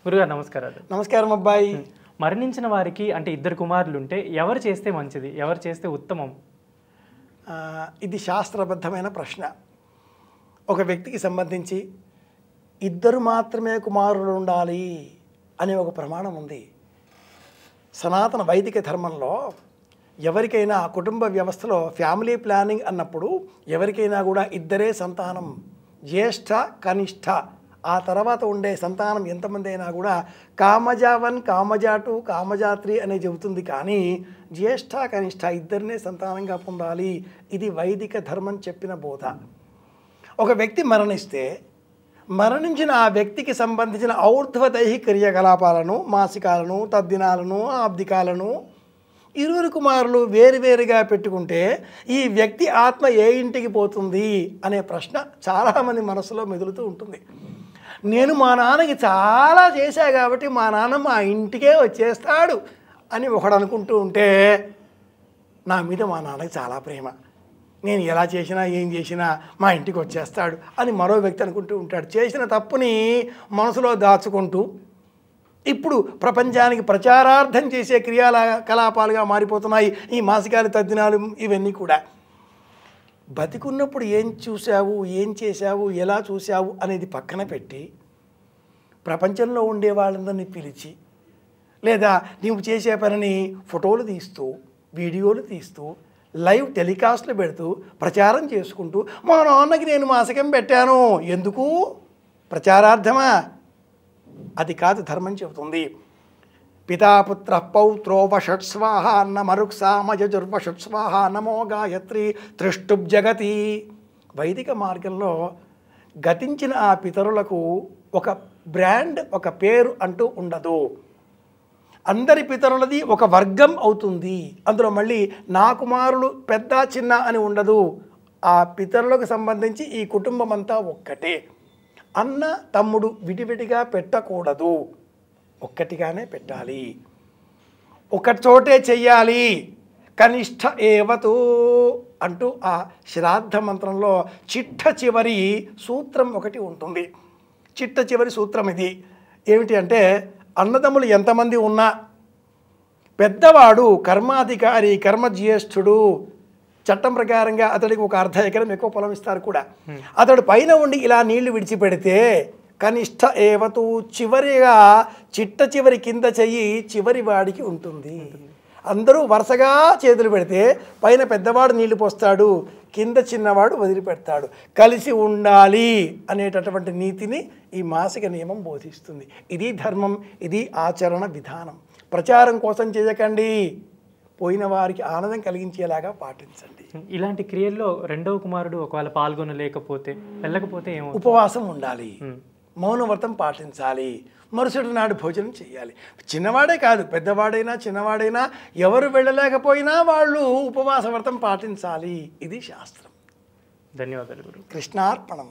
గురుగారు నమస్కారాలు. నమస్కారం అబ్బాయి. మరణించిన వారికి అంటే ఇద్దరు కుమారులు ఉంటే ఎవరు చేస్తే మంచిది, ఎవరు చేస్తే ఉత్తమం? ఇది శాస్త్రబద్ధమైన ప్రశ్న. ఒక వ్యక్తికి సంబంధించి ఇద్దరు మాత్రమే కుమారులు ఉండాలి అనే ఒక ప్రమాణం ఉంది. సనాతన వైదిక ధర్మంలో ఎవరికైనా కుటుంబ వ్యవస్థలో ఫ్యామిలీ ప్లానింగ్ అన్నప్పుడు ఎవరికైనా కూడా ఇద్దరే సంతానం, జ్యేష్ఠ కనిష్ఠ, ఆ తర్వాత ఉండే సంతానం ఎంతమంది అయినా కూడా కామజా 1, కామజా 2, కామజా 3 అనే చెబుతుంది. కానీ జ్యేష్ఠ కనిష్ఠ ఇద్దరినే సంతానంగా పొందాలి. ఇది వైదిక ధర్మం చెప్పిన బోధ. ఒక వ్యక్తి మరణిస్తే మరణించిన ఆ వ్యక్తికి సంబంధించిన ఔర్ధ్వదైహిక క్రియాకలాపాలను, మాసికాలను, తద్దినాలను, ఆబ్దికాలను ఇరువురు కుమారులు వేరువేరుగా పెట్టుకుంటే ఈ వ్యక్తి ఆత్మ ఏ ఇంటికి పోతుంది అనే ప్రశ్న చాలామంది మనసులో మెదులుతూ ఉంటుంది. నేను మా నాన్నకి చాలా చేశా కాబట్టి మా నాన్న మా ఇంటికే వచ్చేస్తాడు అని ఒకడు అనుకుంటూ ఉంటే, నా మీద మా నాన్నకి చాలా ప్రేమ, నేను ఎలా చేసినా ఏం చేసినా మా ఇంటికి వచ్చేస్తాడు అని మరో వ్యక్తి అనుకుంటూ ఉంటాడు. చేసిన తప్పుని మనసులో దాచుకుంటూ ఇప్పుడు ప్రపంచానికి ప్రచారార్థం చేసే క్రియాకలాపాలుగా మారిపోతున్నాయి ఈ మాసికాలు, తద్దినాలు ఇవన్నీ కూడా. బతికున్నప్పుడు ఏం చూసావు, ఏం చేశావు, ఎలా చూసావు అనేది పక్కన పెట్టి ప్రపంచంలో ఉండే వాళ్ళందరినీ పిలిచి లేదా నీవు చేసే పనిని ఫోటోలు తీస్తూ, వీడియోలు తీస్తూ, లైవ్ టెలికాస్ట్లు పెడుతూ ప్రచారం చేసుకుంటూ మా నాన్నకి నేను మాసికం పెట్టాను, ఎందుకు? ప్రచారార్థమా? అది కాదు ధర్మం చెబుతుంది. పితాపుత్ర పౌత్రో వషట్స్వాహ అన్న మరుక్సామజుర్వషట్స్వాహ నమో గాయత్రి త్రిష్టుబ్ జగతి. వైదిక మార్గంలో గతించిన ఆ పితరులకు ఒక బ్రాండ్, ఒక పేరు అంటూ ఉండదు. అందరి పితరులది ఒక వర్గం అవుతుంది. అందులో మళ్ళీ నా కుమారులు పెద్ద చిన్న అని ఉండదు. ఆ పితరులకు సంబంధించి ఈ కుటుంబం అంతా ఒక్కటే. అన్న తమ్ముడు విడివిడిగా పెట్టకూడదు, ఒక్కటిగానే పెట్టాలి, ఒక చోటే చెయ్యాలి. కనిష్ట ఏవతు అంటూ ఆ శ్రాద్ధ మంత్రంలో చిట్ట చివరి సూత్రం ఒకటి ఉంటుంది. చిట్ట చివరి సూత్రం ఇది ఏమిటి అంటే, అన్నదమ్ములు ఎంతమంది ఉన్నా పెద్దవాడు కర్మాధికారి, కర్మజ్యేష్ఠుడు, చట్టం ప్రకారంగా అతడికి ఒక అర్ధ ఎకరం ఎక్కువ పొలం ఇస్తారు కూడా. అతడు పైన ఉండి ఇలా నీళ్లు విడిచిపెడితే కనిష్ట ఏవతు చివరిగా చిట్ట చివరి కింద చెయ్యి చివరి వాడికి ఉంటుంది. అందరూ వరుసగా చేతులు పెడితే పైన పెద్దవాడు నీళ్లు పోస్తాడు, కింద చిన్నవాడు వదిలిపెడతాడు. కలిసి ఉండాలి అనేటటువంటి నీతిని ఈ మాసిక నియమం బోధిస్తుంది. ఇది ధర్మం, ఇది ఆచరణ విధానం. ప్రచారం కోసం చేయకండి, పోయిన వారికి ఆనందం కలిగించేలాగా పాటించండి. ఇలాంటి క్రియల్లో రెండవ కుమారుడు ఒకవేళ పాల్గొనలేకపోతే, వెళ్ళకపోతే ఏమో? ఉపవాసం ఉండాలి, మౌనవ్రతం పాటించాలి, మరుసటి నాడు భోజనం చేయాలి. చిన్నవాడే కాదు, పెద్దవాడైనా చిన్నవాడైనా ఎవరు వెళ్ళలేకపోయినా వాళ్ళు ఉపవాస వ్రతం పాటించాలి. ఇది శాస్త్రం. ధన్యవాదాలు గురు. కృష్ణార్పణం.